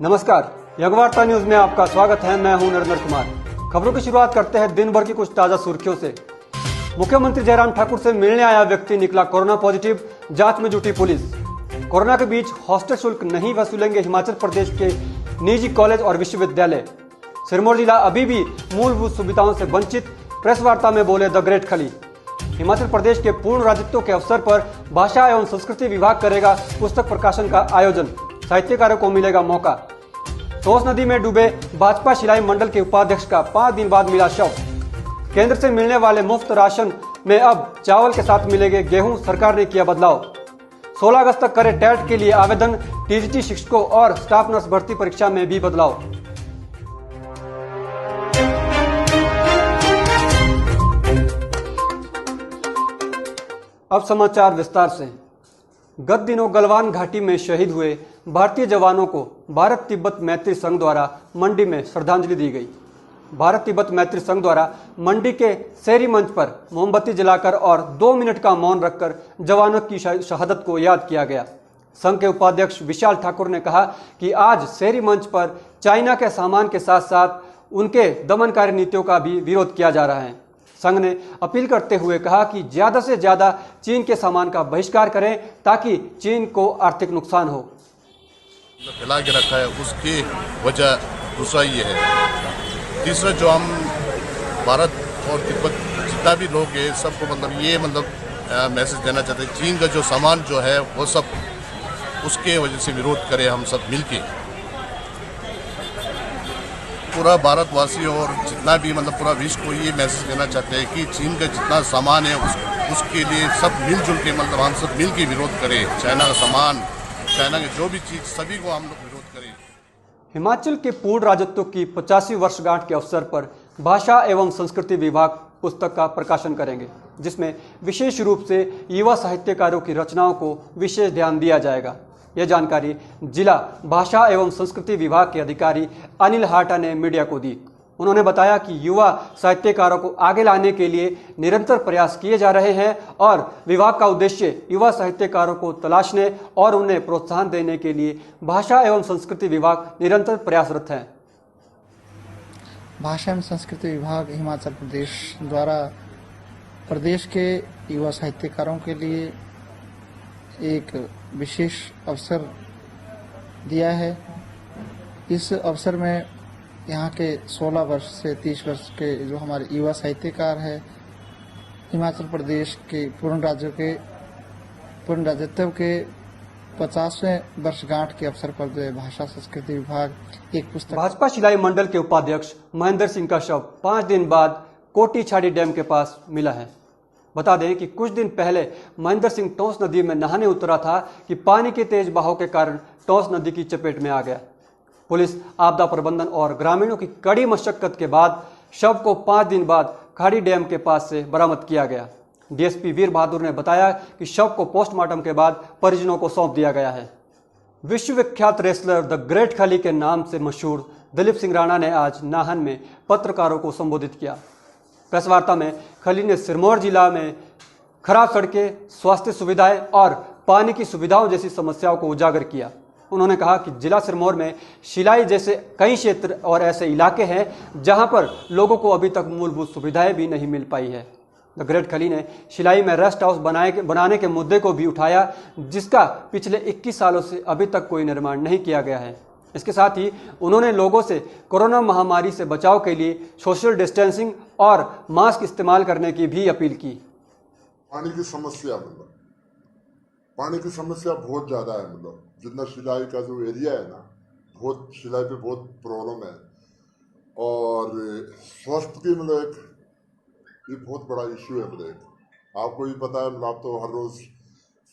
नमस्कार, यज्ञवार्ता न्यूज में आपका स्वागत है। मैं हूं नरेंद्र कुमार। खबरों की शुरुआत करते हैं दिन भर की कुछ ताजा सुर्खियों से। मुख्यमंत्री जयराम ठाकुर से मिलने आया व्यक्ति निकला कोरोना पॉजिटिव, जांच में जुटी पुलिस। कोरोना के बीच हॉस्टल शुल्क नहीं वसूलेंगे हिमाचल प्रदेश के निजी कॉलेज और विश्वविद्यालय। सिरमौर जिला अभी भी मूलभूत सुविधाओं से वंचित, प्रेस वार्ता में बोले द ग्रेट खली। हिमाचल प्रदेश के पूर्ण राज्यत्व के अवसर पर भाषा एवं संस्कृति विभाग करेगा पुस्तक प्रकाशन का आयोजन, साहित्यकारों को मिलेगा मौका। टोंस नदी में डूबे भाजपा शिलाई मंडल के उपाध्यक्ष का 5 दिन बाद मिला शव। केंद्र से मिलने वाले मुफ्त राशन में अब चावल के साथ मिलेंगे गेहूं, सरकार ने किया बदलाव। 16 अगस्त तक करे टेट के लिए आवेदन, टीजीटी शिक्षकों और स्टाफ नर्स भर्ती परीक्षा में भी बदलाव। अब समाचार विस्तार से। गत दिनों गलवान घाटी में शहीद हुए भारतीय जवानों को भारत तिब्बत मैत्री संघ द्वारा मंडी में श्रद्धांजलि दी गई। भारत तिब्बत मैत्री संघ द्वारा मंडी के शहरी मंच पर मोमबत्ती जलाकर और 2 मिनट का मौन रखकर जवानों की शहादत को याद किया गया। संघ के उपाध्यक्ष विशाल ठाकुर ने कहा कि आज शहरी मंच पर चाइना के सामान के साथ साथ उनके दमनकारी नीतियों का भी विरोध किया जा रहा है। संघ ने अपील करते हुए कहा कि ज्यादा से ज्यादा चीन के सामान का बहिष्कार करें ताकि चीन को आर्थिक नुकसान हो। फैला के रखा है उसकी वजह दूसरा ये है। तीसरा जो हम भारत और तिब्बत जितना भी लोग हैं सबको ये मैसेज देना चाहते हैं, चीन का जो सामान जो है वो सब उसके वजह से विरोध करें हम सब मिलके। पूरा भारतवासी और जितना भी पूरा विश्व को ये मैसेज देना चाहते हैं कि चीन का जितना सामान है उसके लिए सब मिलजुल के हम सब मिल के विरोध करें। चाइना का सामान, चाइना की जो भी चीज, सभी को हम लोग विरोध करें। हिमाचल के पूर्ण राज्यत्व की 85वीं वर्षगांठ के अवसर पर भाषा एवं संस्कृति विभाग पुस्तक का प्रकाशन करेंगे, जिसमें विशेष रूप से युवा साहित्यकारों की रचनाओं को विशेष ध्यान दिया जाएगा। यह जानकारी जिला भाषा एवं संस्कृति विभाग के अधिकारी अनिल हाटा ने मीडिया को दी। उन्होंने बताया कि युवा साहित्यकारों को आगे लाने के लिए निरंतर प्रयास किए जा रहे हैं और विभाग का उद्देश्य युवा साहित्यकारों को तलाशने और उन्हें प्रोत्साहन देने के लिए भाषा एवं संस्कृति विभाग निरंतर प्रयासरत है। भाषा एवं संस्कृति विभाग हिमाचल प्रदेश द्वारा प्रदेश के युवा साहित्यकारों के लिए एक विशेष अवसर दिया है। इस अवसर में यहाँ के 16 वर्ष से 30 वर्ष के जो हमारे युवा साहित्यकार हैं, हिमाचल प्रदेश के पूर्ण राज्यत्व के 50वें वर्षगांठ के अवसर पर जो है भाषा संस्कृति विभाग एक पुस्तक। भाजपा शिलाई मंडल के उपाध्यक्ष महेंद्र सिंह का शव 5 दिन बाद कोटी छाड़ी डैम के पास मिला है। बता दें कि कुछ दिन पहले महेंद्र सिंह टोंस नदी में नहाने उतरा था कि पानी के तेज बहाव के कारण टोंस नदी की चपेट में आ गया। पुलिस, आपदा प्रबंधन और ग्रामीणों की कड़ी मशक्कत के बाद शव को 5 दिन बाद खाड़ी डैम के पास से बरामद किया गया। डीएसपी वीर बहादुर ने बताया कि शव को पोस्टमार्टम के बाद परिजनों को सौंप दिया गया है। विश्वविख्यात रेसलर द ग्रेट खली के नाम से मशहूर दिलीप सिंह राणा ने आज नाहन में पत्रकारों को संबोधित किया। प्रेस वार्ता में खली ने सिरमौर जिला में खराब सड़कें, स्वास्थ्य सुविधाएं और पानी की सुविधाओं जैसी समस्याओं को उजागर किया। उन्होंने कहा कि जिला सिरमौर में शिलाई जैसे कई क्षेत्र और ऐसे इलाके हैं जहां पर लोगों को अभी तक मूलभूत सुविधाएं भी नहीं मिल पाई है। द ग्रेट खली ने शिलाई में रेस्ट हाउस बनाने के मुद्दे को भी उठाया, जिसका पिछले 21 सालों से अभी तक कोई निर्माण नहीं किया गया है। इसके साथ ही उन्होंने लोगों से कोरोना महामारी से बचाव के लिए सोशल डिस्टेंसिंग और मास्क इस्तेमाल करने की भी अपील की। पानी की समस्या बहुत ज़्यादा है। जितना शिलाई का जो एरिया है ना, बहुत शिलाई पे बहुत प्रॉब्लम है। और स्वास्थ्य की एक ये बहुत बड़ा इशू है। आपको भी पता है, आप तो हर रोज़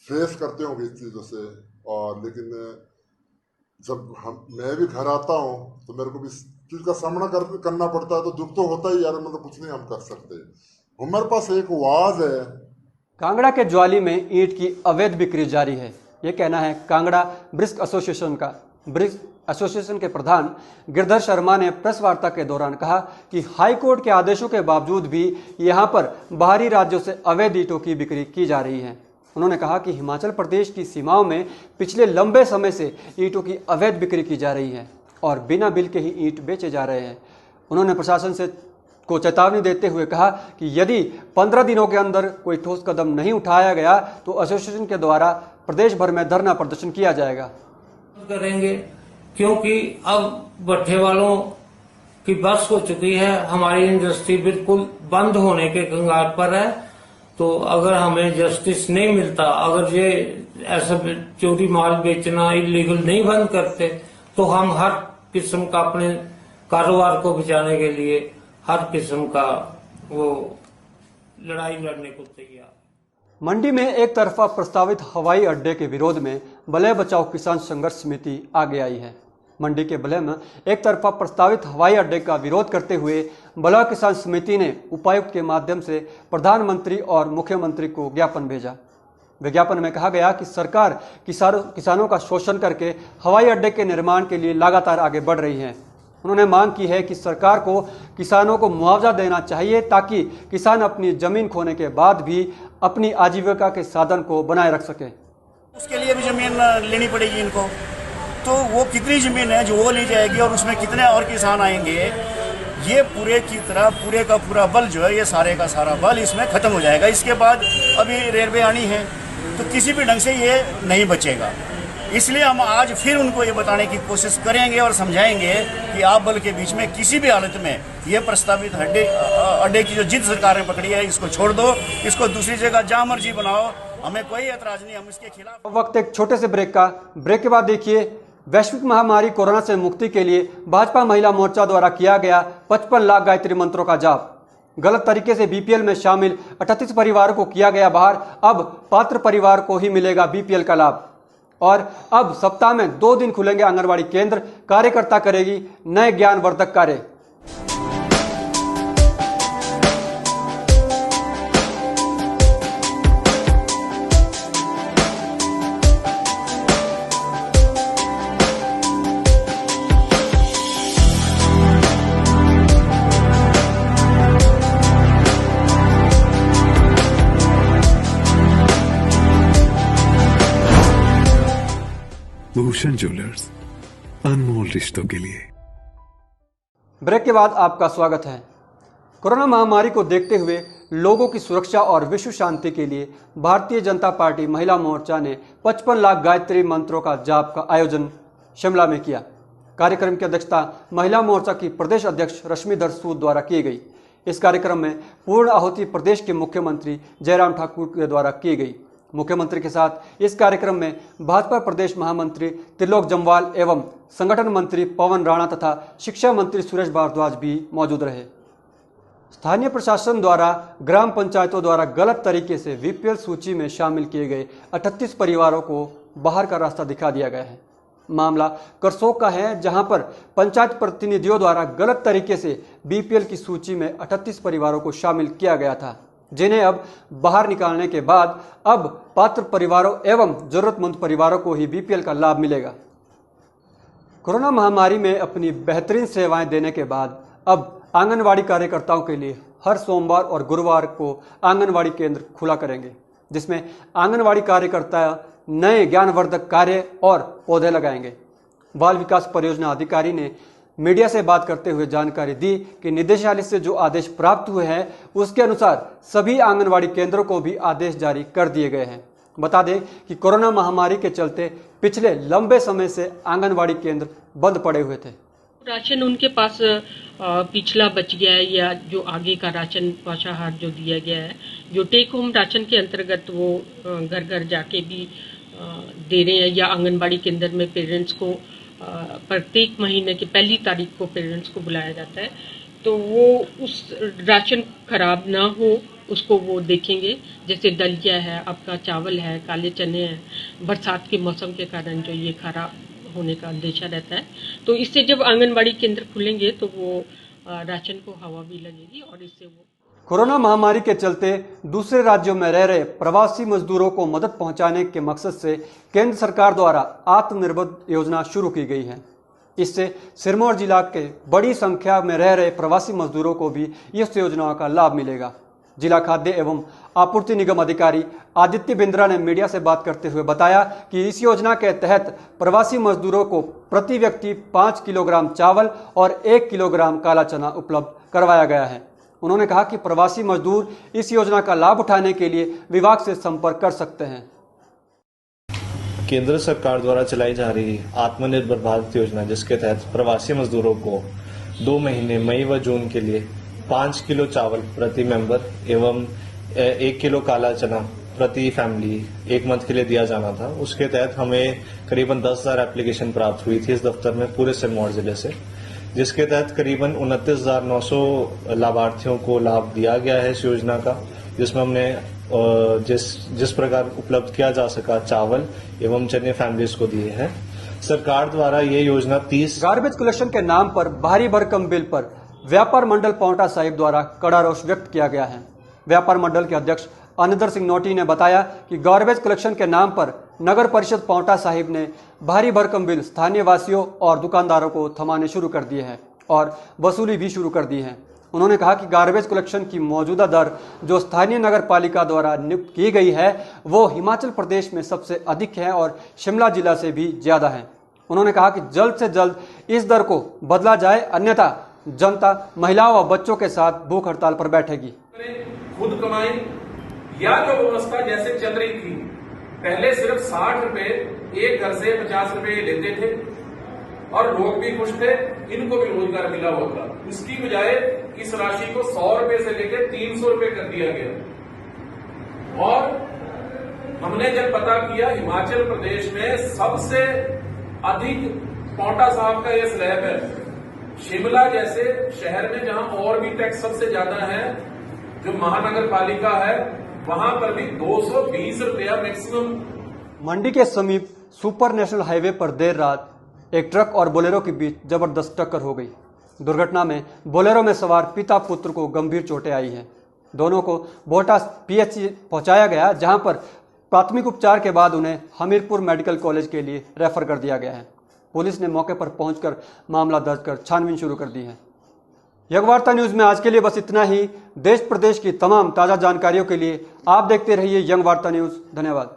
फेस करते होंगे इस चीज़ों से। और लेकिन जब मैं भी घर आता हूँ तो मेरे को भी इस चीज़ का सामना करना पड़ता है। तो दुख तो होता ही यार, कुछ नहीं हम कर सकते। हमारे पास एक आवाज़ है। कांगड़ा के ज्वाली में ईंट की अवैध बिक्री जारी है, ये कहना है कांगड़ा ब्रिस्क एसोसिएशन का। ब्रिक्स एसोसिएशन के प्रधान गिरधर शर्मा ने प्रेस वार्ता के दौरान कहा कि हाई कोर्ट के आदेशों के बावजूद भी यहां पर बाहरी राज्यों से अवैध ईंटों की बिक्री की जा रही है। उन्होंने कहा कि हिमाचल प्रदेश की सीमाओं में पिछले लंबे समय से ईंटों की अवैध बिक्री की जा रही है और बिना बिल के ही ईंट बेचे जा रहे हैं। उन्होंने प्रशासन को चेतावनी देते हुए कहा कि यदि 15 दिनों के अंदर कोई ठोस कदम नहीं उठाया गया तो एसोसिएशन के द्वारा प्रदेश भर में धरना प्रदर्शन किया जाएगा। करेंगे क्योंकि अब भट्ठे वालों की बस हो चुकी है, हमारी इंडस्ट्री बिल्कुल बंद होने के कगार पर है। तो अगर हमें जस्टिस नहीं मिलता, अगर ये ऐसा चोरी माल बेचना इलीगल नहीं बंद करते तो हम हर किस्म का अपने कारोबार को बचाने के लिए हर किस्म का वो लड़ाई लड़ने को तैयार। मंडी में एक तरफा प्रस्तावित हवाई अड्डे के विरोध में बलय बचाओ किसान संघर्ष समिति आगे आई है। मंडी के बलय में एक तरफा प्रस्तावित हवाई अड्डे का विरोध करते हुए बलय किसान समिति ने उपायुक्त के माध्यम से प्रधानमंत्री और मुख्यमंत्री को ज्ञापन भेजा। विज्ञापन में कहा गया कि सरकार किसानों का शोषण करके हवाई अड्डे के निर्माण के लिए लगातार आगे बढ़ रही है। उन्होंने मांग की है कि सरकार को किसानों को मुआवजा देना चाहिए ताकि किसान अपनी जमीन खोने के बाद भी अपनी आजीविका के साधन को बनाए रख सके। उसके लिए भी जमीन लेनी पड़ेगी इनको, तो वो कितनी जमीन है जो वो ली जाएगी और उसमें कितने और किसान आएंगे, ये पूरे की तरह पूरे का पूरा बल जो है, ये सारे का सारा बल इसमें खत्म हो जाएगा। इसके बाद अभी रेलवे आनी है तो किसी भी ढंग से ये नहीं बचेगा। इसलिए हम आज फिर उनको ये बताने की कोशिश करेंगे और समझाएंगे कि आप बल के बीच में किसी भी हालत में ये प्रस्तावित अड्डे की जो जिद सरकार ने पकड़ी है इसको छोड़ दो, इसको दूसरी जगह जहां मर्जी बनाओ, हमें कोई एतराज नहीं, हम इसके खिलाफ। वक्त एक छोटे से ब्रेक के बाद देखिए, वैश्विक महामारी कोरोना से मुक्ति के लिए भाजपा महिला मोर्चा द्वारा किया गया 55 लाख गायत्री मंत्रों का जाप। गलत तरीके से बीपीएल में शामिल 38 परिवारों को किया गया बाहर, अब पात्र परिवार को ही मिलेगा बीपीएल का लाभ। और अब सप्ताह में 2 दिन खुलेंगे आंगनबाड़ी केंद्र, कार्यकर्ता करेगी नए ज्ञानवर्धक कार्य। भूषण ज्वेलर्स, अनमोल रिश्तों के लिए। ब्रेक के बाद आपका स्वागत है। कोरोना महामारी को देखते हुए लोगों की सुरक्षा और विश्व शांति के लिए भारतीय जनता पार्टी महिला मोर्चा ने 55 लाख गायत्री मंत्रों का जाप का आयोजन शिमला में किया। कार्यक्रम की अध्यक्षता महिला मोर्चा की प्रदेश अध्यक्ष रश्मिधर सूद द्वारा की गई। इस कार्यक्रम में पूर्ण आहुति प्रदेश के मुख्यमंत्री जयराम ठाकुर के द्वारा की गई। मुख्यमंत्री के साथ इस कार्यक्रम में भाजपा प्रदेश महामंत्री त्रिलोक जम्वाल एवं संगठन मंत्री पवन राणा तथा शिक्षा मंत्री सुरेश भारद्वाज भी मौजूद रहे। स्थानीय प्रशासन द्वारा ग्राम पंचायतों द्वारा गलत तरीके से बीपीएल सूची में शामिल किए गए 38 परिवारों को बाहर का रास्ता दिखा दिया गया है। मामला करसोग का है, जहां पर पंचायत प्रतिनिधियों द्वारा गलत तरीके से बीपीएल की सूची में 38 परिवारों को शामिल किया गया था, जिन्हें अब बाहर निकालने के बाद अब पात्र परिवारों एवं जरूरतमंद परिवारों को ही बीपीएल का लाभ मिलेगा। कोरोना महामारी में अपनी बेहतरीन सेवाएं देने के बाद अब आंगनवाड़ी कार्यकर्ताओं के लिए हर सोमवार और गुरुवार को आंगनवाड़ी केंद्र खुला करेंगे, जिसमें आंगनवाड़ी कार्यकर्ता नए ज्ञानवर्धक कार्य और पौधे लगाएंगे। बाल विकास परियोजना अधिकारी ने मीडिया से बात करते हुए जानकारी दी कि निदेशालय से जो आदेश प्राप्त हुए हैं उसके अनुसार सभी आंगनवाड़ी केंद्रों को भी आदेश जारी कर दिए गए हैं। बता दें कि कोरोना महामारी के चलते पिछले लंबे समय से आंगनवाड़ी केंद्र बंद पड़े हुए थे। राशन उनके पास पिछला बच गया है या जो आगे का राशन पोषाहार जो दिया गया है, जो टेक होम राशन के अंतर्गत वो घर घर जाके भी दे रहे हैं, या आंगनबाड़ी केंद्र में पेरेंट्स को प्रत्येक महीने की पहली तारीख को पेरेंट्स को बुलाया जाता है, तो वो उस राशन खराब ना हो उसको वो देखेंगे। जैसे दलिया है, आपका चावल है, काले चने हैं, बरसात के मौसम के कारण जो ये खराब होने का अंदेशा रहता है, तो इससे जब आंगनबाड़ी केंद्र खुलेंगे तो वो राशन को हवा भी लगेगी और इससे वो। कोरोना महामारी के चलते दूसरे राज्यों में रह रहे प्रवासी मजदूरों को मदद पहुंचाने के मकसद से केंद्र सरकार द्वारा आत्मनिर्भर योजना शुरू की गई है। इससे सिरमौर जिला के बड़ी संख्या में रह रहे प्रवासी मजदूरों को भी इस योजना का लाभ मिलेगा। जिला खाद्य एवं आपूर्ति निगम अधिकारी आदित्य बिंद्रा ने मीडिया से बात करते हुए बताया कि इस योजना के तहत प्रवासी मजदूरों को प्रति व्यक्ति 5 किलोग्राम चावल और 1 किलोग्राम काला चना उपलब्ध करवाया गया है। उन्होंने कहा कि प्रवासी मजदूर इस योजना का लाभ उठाने के लिए विभाग से संपर्क कर सकते हैं। केंद्र सरकार द्वारा चलाई जा रही आत्मनिर्भर भारत योजना, जिसके तहत प्रवासी मजदूरों को 2 महीने मई व जून के लिए 5 किलो चावल प्रति मेंबर एवं 1 किलो काला चना प्रति फैमिली 1 मंथ के लिए दिया जाना था। उसके तहत हमें करीबन 10,000 एप्लीकेशन प्राप्त हुई थी इस दफ्तर में पूरे सिरमौर जिले से, जिसके तहत करीबन 29,900 लाभार्थियों को लाभ दिया गया है इस योजना का, जिसमें हमने जिस प्रकार उपलब्ध किया जा सका चावल एवं चने फैमिलीज को दिए हैं। सरकार द्वारा ये योजना 30 गार्बेज कलेक्शन के नाम पर भारी भरकम बिल पर व्यापार मंडल पांवटा साहिब द्वारा कड़ा रोष व्यक्त किया गया है। व्यापार मंडल के अध्यक्ष अनिंदर सिंह नोटी ने बताया कि गार्बेज कलेक्शन के नाम पर नगर परिषद पांवटा साहिब ने भारी भरकम बिल स्थानीय वासियों और दुकानदारों को थमाने शुरू कर दिए हैं और वसूली भी शुरू कर दी है। उन्होंने कहा कि गार्बेज कलेक्शन की मौजूदा दर जो स्थानीय नगर पालिका द्वारा नियुक्त की गई है वो हिमाचल प्रदेश में सबसे अधिक है और शिमला जिला से भी ज्यादा है। उन्होंने कहा कि जल्द से जल्द इस दर को बदला जाए, अन्यथा जनता महिलाओं और बच्चों के साथ भूख हड़ताल पर बैठेगी। खुद कमाई या जो व्यवस्था जैसे चल रही थी, पहले सिर्फ 60 रुपए एक घर से 50 रुपए लेते थे और लोग भी खुश थे, इनको भी रोजगार मिला हुआ था। इसकी बजाय इस राशि को 100 रुपए से लेकर 300 रुपए कर दिया गया। और हमने जब पता किया, हिमाचल प्रदेश में सबसे अधिक पांवटा साहब का ये स्लैब है। शिमला जैसे शहर में जहां और भी टैक्स सबसे ज्यादा है, जो महानगर पालिका है, वहां पर भी 220 रुपया मैक्सिमम। मंडी के समीप सुपर नेशनल हाईवे पर देर रात एक ट्रक और बोलेरो के बीच जबरदस्त टक्कर हो गई। दुर्घटना में बोलेरो में सवार पिता पुत्र को गंभीर चोटें आई हैं। दोनों को बोटा पीएचसी पहुंचाया गया, जहां पर प्राथमिक उपचार के बाद उन्हें हमीरपुर मेडिकल कॉलेज के लिए रेफर कर दिया गया है। पुलिस ने मौके पर पहुंचकर मामला दर्ज कर छानबीन शुरू कर दी है। यंगवार्ता न्यूज में आज के लिए बस इतना ही। देश प्रदेश की तमाम ताजा जानकारियों के लिए आप देखते रहिए यंगवार्ता न्यूज। धन्यवाद।